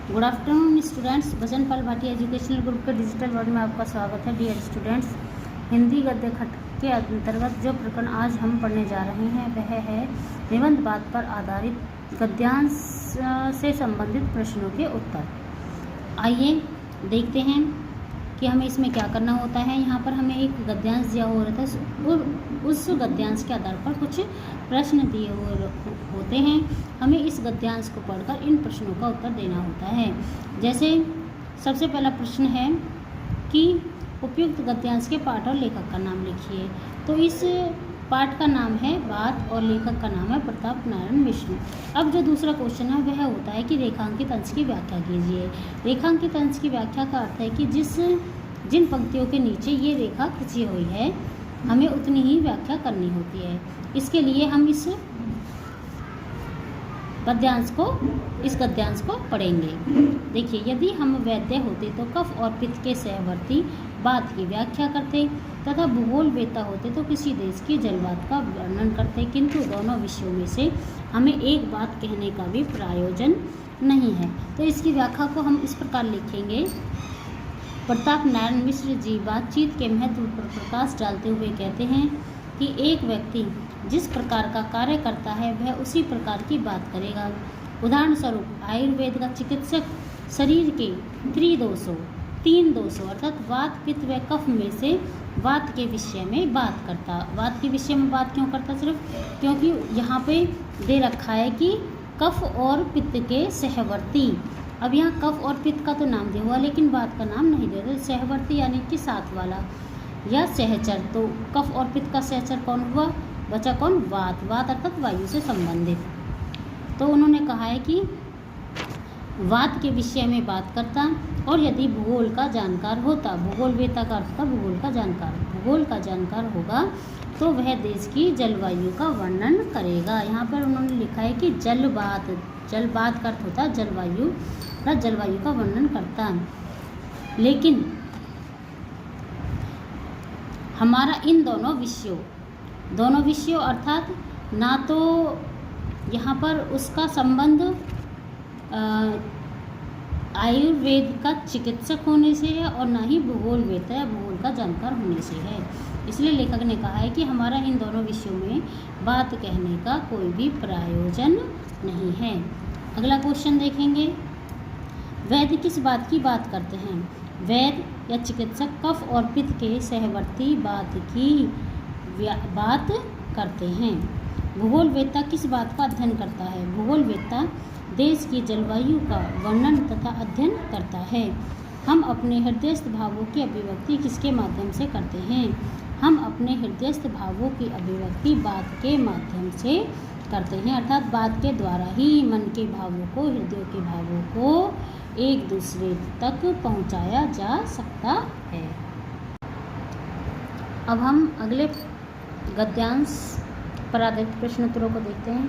Good afternoon students. Bhajan Pal Bhatia educational group के digital world में आपका स्वागत है। डियर स्टूडेंट्स, हिंदी गद्य खंड के अंतर्गत जो प्रकरण आज हम पढ़ने जा रहे हैं वह है निबंध बात पर आधारित गद्यांश से संबंधित प्रश्नों के उत्तर। आइए देखते हैं कि हमें इसमें क्या करना होता है। यहाँ पर हमें एक गद्यांश दिया हुआ रहता है और उस गद्यांश के आधार पर कुछ प्रश्न दिए हुए होते हैं। हमें इस गद्यांश को पढ़कर इन प्रश्नों का उत्तर देना होता है। जैसे सबसे पहला प्रश्न है कि उपयुक्त गद्यांश के पाठ और लेखक का नाम लिखिए। तो इस पाठ का नाम है बात और लेखक का नाम है प्रताप नारायण मिश्र। अब जो दूसरा क्वेश्चन है वह होता है कि रेखांकित अंश की व्याख्या कीजिए। रेखांकित अंश की व्याख्या का अर्थ है कि जिन पंक्तियों के नीचे ये रेखा खिंची हुई है हमें उतनी ही व्याख्या करनी होती है। इसके लिए हम इस गद्यांश को पढ़ेंगे। देखिए, यदि हम वैद्य होते तो कफ और पित्त के सहवर्ती बात की व्याख्या करते तथा भूगोल वेत्ता होते तो किसी देश की जलवात का वर्णन करते, किंतु दोनों विषयों में से हमें एक बात कहने का भी प्रयोजन नहीं है। तो इसकी व्याख्या को हम इस प्रकार लिखेंगे। प्रताप नारायण मिश्र जी बातचीत के महत्व पर प्रकाश डालते हुए कहते हैं कि एक व्यक्ति जिस प्रकार का कार्य करता है वह उसी प्रकार की बात करेगा। उदाहरण स्वरूप आयुर्वेद का चिकित्सक शरीर के तीन दोषों अर्थात वात पित्त व कफ में से वात के विषय में बात करता। वात के विषय में बात क्यों करता? सिर्फ क्योंकि यहाँ पे दे रखा है कि कफ और पित्त के सहवर्ती। अब यहाँ कफ और पित्त का तो नाम दिया हुआ लेकिन वात का नाम नहीं दिया। तो सहवर्ती यानी कि साथ वाला या सहचर। तो कफ और पित्त का सहचर कौन हुआ? बचा कौन? वात। वात अर्थात वायु से संबंधित। तो उन्होंने कहा है कि वात के विषय में बात करता और यदि भूगोल का जानकार होता, भूगोल वेत्ता का अर्थ था भूगोल का जानकार होगा तो वह देश की जलवायु का वर्णन करेगा। यहाँ पर उन्होंने लिखा है कि जलबात का अर्थ होता है जलवायु का वर्णन करता। लेकिन हमारा इन दोनों विषयों अर्थात ना तो यहाँ पर उसका संबंध आयुर्वेद का चिकित्सक होने से है और ना ही भूगोल वेत्ता या भूगोल का जानकार होने से है। इसलिए लेखक ने कहा है कि हमारा इन दोनों विषयों में बात कहने का कोई भी प्रयोजन नहीं है। अगला क्वेश्चन देखेंगे। वैद्य किस बात की बात करते हैं? वैद्य या चिकित्सक कफ और पित्त के सहवर्ती बात की बात करते हैं। भूगोल वेत्ता किस बात का अध्ययन करता है? भूगोल वेत्ता देश की जलवायु का वर्णन तथा अध्ययन करता है। हम अपने हृदयस्थ भावों की अभिव्यक्ति किसके माध्यम से करते हैं? हम अपने हृदयस्थ भावों की अभिव्यक्ति बात के माध्यम से करते हैं, अर्थात बात के द्वारा ही मन के भावों को, हृदय के भावों को एक दूसरे तक पहुंचाया जा सकता है। अब हम अगले गद्यांश पर आधारित प्रश्नोत्तरों को देखते हैं।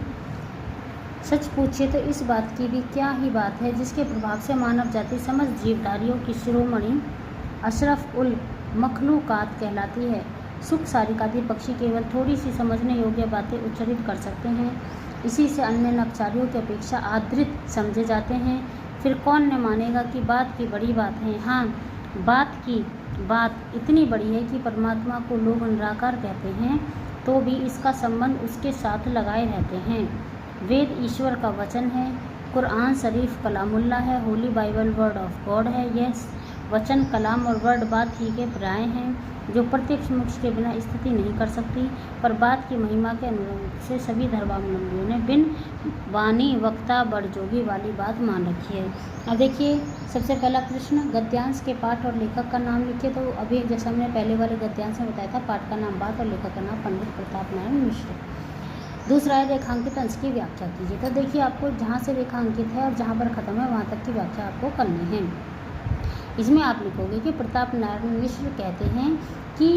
सच पूछिए तो इस बात की भी क्या ही बात है जिसके प्रभाव से मानव जाति समस्त जीवधारियों की शिरोमणि अशरफ उल मखलूकात कहलाती है। सुख सारिकादि पक्षी केवल थोड़ी सी समझने योग्य बातें उच्चरित कर सकते हैं, इसी से अन्य नभचारियों की अपेक्षा आदृत समझे जाते हैं। फिर कौन न मानेगा कि बात की बड़ी बात है। हाँ, बात इतनी बड़ी है कि परमात्मा को लोग निराकार कहते हैं तो भी इसका संबंध उसके साथ लगाए रहते हैं। वेद ईश्वर का वचन है, कुरान शरीफ कलामुल्लाह है, Holi Bible word of God है। यह वचन, कलाम और वर्ड बात ही के पर्याय हैं जो प्रत्यक्ष मोक्ष के बिना स्थिति नहीं कर सकती, पर बात की महिमा के अनुरूप से सभी धर्मावलंबियों ने बिन वाणी वक्ता बड़जोगी वाली बात मान रखी है। अब देखिए, सबसे पहला प्रश्न, गद्यांश के पाठ और लेखक का नाम लिखिए। तो अभी जैसा हमने पहले वाले गद्यांश में बताया था, पाठ का नाम बात और लेखक का नाम पंडित प्रताप नारायण मिश्र। दूसरा है रेखांकित अंश की व्याख्या कीजिए। तो देखिए, आपको जहाँ से रेखांकित है और जहाँ पर ख़त्म है वहाँ तक की व्याख्या आपको करनी है। इसमें आप लिखोगे कि प्रताप नारायण मिश्र कहते हैं कि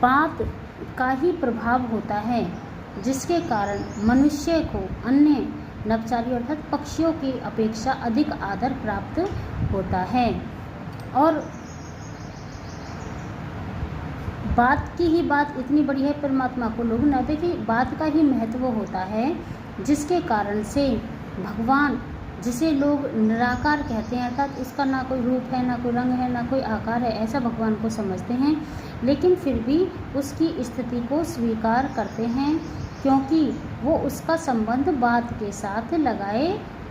बात का ही प्रभाव होता है जिसके कारण मनुष्य को अन्य नभचारी अर्थात पक्षियों की अपेक्षा अधिक आदर प्राप्त होता है। और बात की ही बात इतनी बड़ी है परमात्मा को लोग न देखिए, बात का ही महत्व होता है जिसके कारण से भगवान जिसे लोग निराकार कहते हैं, अर्थात उसका ना कोई रूप है, ना कोई रंग है, ना कोई आकार है, ऐसा भगवान को समझते हैं, लेकिन फिर भी उसकी स्थिति को स्वीकार करते हैं, क्योंकि वो उसका संबंध बात के साथ लगाए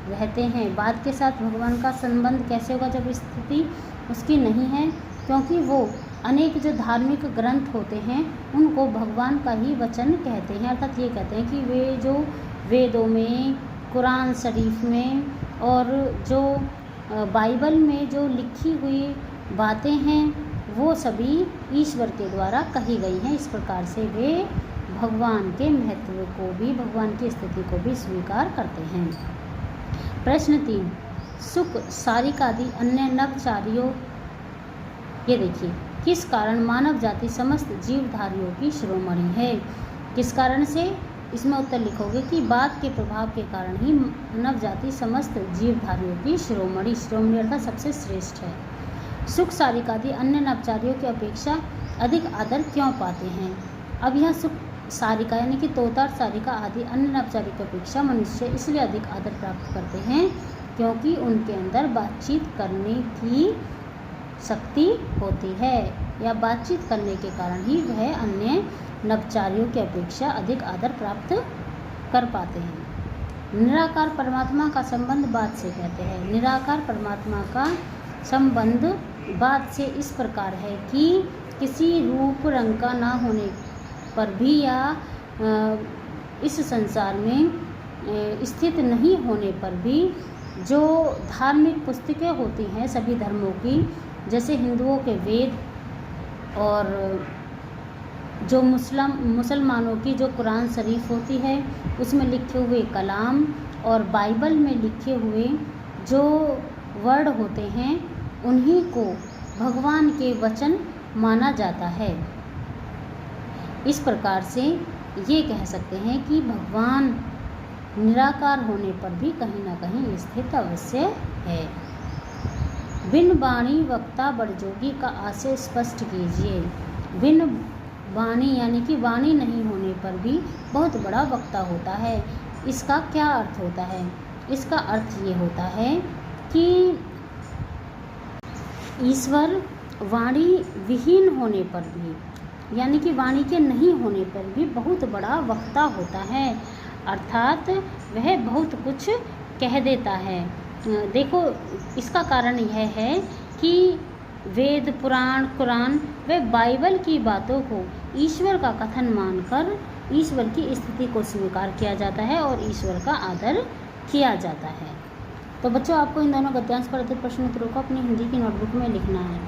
रहते हैं। बात के साथ भगवान का संबंध कैसे होगा जब स्थिति उसकी नहीं है? क्योंकि वो अनेक जो धार्मिक ग्रंथ होते हैं उनको भगवान का ही वचन कहते हैं, अर्थात ये कहते हैं कि वे जो वेदों में, कुरान शरीफ में और जो बाइबल में जो लिखी हुई बातें हैं वो सभी ईश्वर के द्वारा कही गई हैं। इस प्रकार से वे भगवान के महत्व को भी, भगवान की स्थिति को भी स्वीकार करते हैं। प्रश्न 3, सुक, सारिक आदि अन्य नवचारियों, ये देखिए, किस कारण मानव जाति समस्त जीवधारियों की शिरोमणि है? किस कारण से? इसमें उत्तर लिखोगे कि बात के प्रभाव के कारण ही मानव जाति समस्त जीवधारियों की शिरोमणि, शिरोमणि अर्थात सबसे श्रेष्ठ है। सुक, सारिक आदि अन्य नवचारियों की अपेक्षा अधिक आदर क्यों पाते हैं? अब यह सुक, सारिका यानी कि तोता, सारिका आदि अन्य नवचारियों की अपेक्षा मनुष्य इसलिए अधिक आदर प्राप्त करते हैं क्योंकि उनके अंदर बातचीत करने की शक्ति होती है, या बातचीत करने के कारण ही वह अन्य नवचारियों की अपेक्षा अधिक आदर प्राप्त कर पाते हैं। निराकार परमात्मा का संबंध बात से कहते हैं। निराकार परमात्मा का संबंध बात से इस प्रकार है कि किसी रूप रंग का ना होने पर भी या इस संसार में स्थित नहीं होने पर भी जो धार्मिक पुस्तकें होती हैं सभी धर्मों की, जैसे हिंदुओं के वेद और जो मुसलमानों की जो कुरान शरीफ होती है उसमें लिखे हुए कलाम और बाइबल में लिखे हुए जो वर्ड होते हैं उन्हीं को भगवान के वचन माना जाता है। इस प्रकार से ये कह सकते हैं कि भगवान निराकार होने पर भी कहीं ना कहीं स्थित अवश्य है। बिन वाणी वक्ता बड़जोगी का आशय स्पष्ट कीजिए। बिन वाणी यानी कि वाणी नहीं होने पर भी बहुत बड़ा वक्ता होता है। इसका क्या अर्थ होता है? इसका अर्थ ये होता है कि ईश्वर वाणी विहीन होने पर भी, यानी कि वाणी के नहीं होने पर भी बहुत बड़ा वक्ता होता है, अर्थात वह बहुत कुछ कह देता है। देखो, इसका कारण यह है कि वेद, पुराण, कुरान व बाइबल की बातों को ईश्वर का कथन मानकर ईश्वर की स्थिति को स्वीकार किया जाता है और ईश्वर का आदर किया जाता है। तो बच्चों, आपको इन दोनों गद्यांश पर आधारित प्रश्न उत्तरों को अपनी हिंदी की नोटबुक में लिखना है।